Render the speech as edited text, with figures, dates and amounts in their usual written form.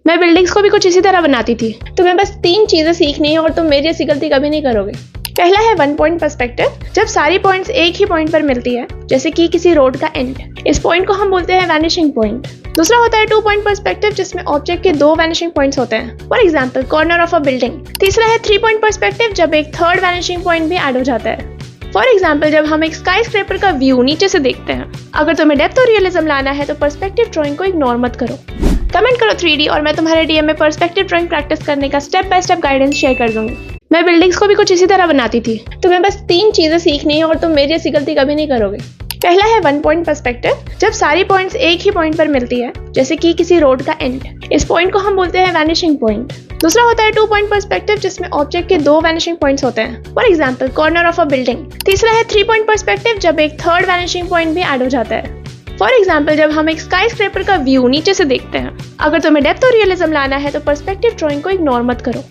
मैं बिल्डिंग्स को भी कुछ इसी तरह बनाती थी। तुम्हें बस 3 चीजें सीखनी है और तुम मेरी ऐसी गलती कभी नहीं करोगे। पहला है 1 पॉइंट पर्सपेक्टिव, जब सारी पॉइंट्स एक ही पॉइंट पर मिलती है, जैसे कि किसी रोड का एंड। इस पॉइंट को हम बोलते हैं वैनिशिंग पॉइंट। दूसरा होता है 2 पॉइंट पर्सपेक्टिव, जिसमें ऑब्जेक्ट के 2 वैनिशिंग पॉइंट्स होते हैं, for example corner of a building. तीसरा है 3 पॉइंट पर्सपेक्टिव, जब एक थर्ड वैनिशिंग पॉइंट भी ऐड हो जाता है, फॉर एग्जाम्पल जब हम एक स्काई स्क्रैपर का व्यू नीचे से देखते हैं। अगर तुम्हें डेप्थ और रियलिज्म लाना है तो पर्सपेक्टिव ड्राइंग को इग्नोर मत करो। कमेंट करो 3D और मैं तुम्हारे DM में पर्सपेक्टिव ड्राइंग प्रैक्टिस करने का step by step guidance share कर दूंगी। मैं बिल्डिंग्स को भी कुछ इसी तरह बनाती थी। तुम्हें बस 3 चीजें सीखनी है और तुम मेरी ऐसी गलती कभी नहीं करोगे। पहला है 1 पॉइंट पर्सपेक्टिव, जब सारी पॉइंट्स एक ही पॉइंट पर मिलती है, जैसे कि किसी रोड का एंड। इस पॉइंट को हम बोलते हैं वैनिशिंग पॉइंट। दूसरा होता है 2 पॉइंट पर्सपेक्टिव, जिसमें ऑब्जेक्ट के 2 वैनिशिंग पॉइंट्स होते हैं, for example corner of a building. तीसरा है 3 पॉइंट पर्सपेक्टिव, जब एक थर्ड वैनिशिंग पॉइंट भी ऐड हो जाता है, फॉर एग्जाम्पल जब हम एक स्काई स्क्रैपर का व्यू नीचे से देखते हैं। अगर तुम्हें डेप्थ और रियलिज्म लाना है तो पर्सपेक्टिव ड्राइंग को इग्नोर मत करो।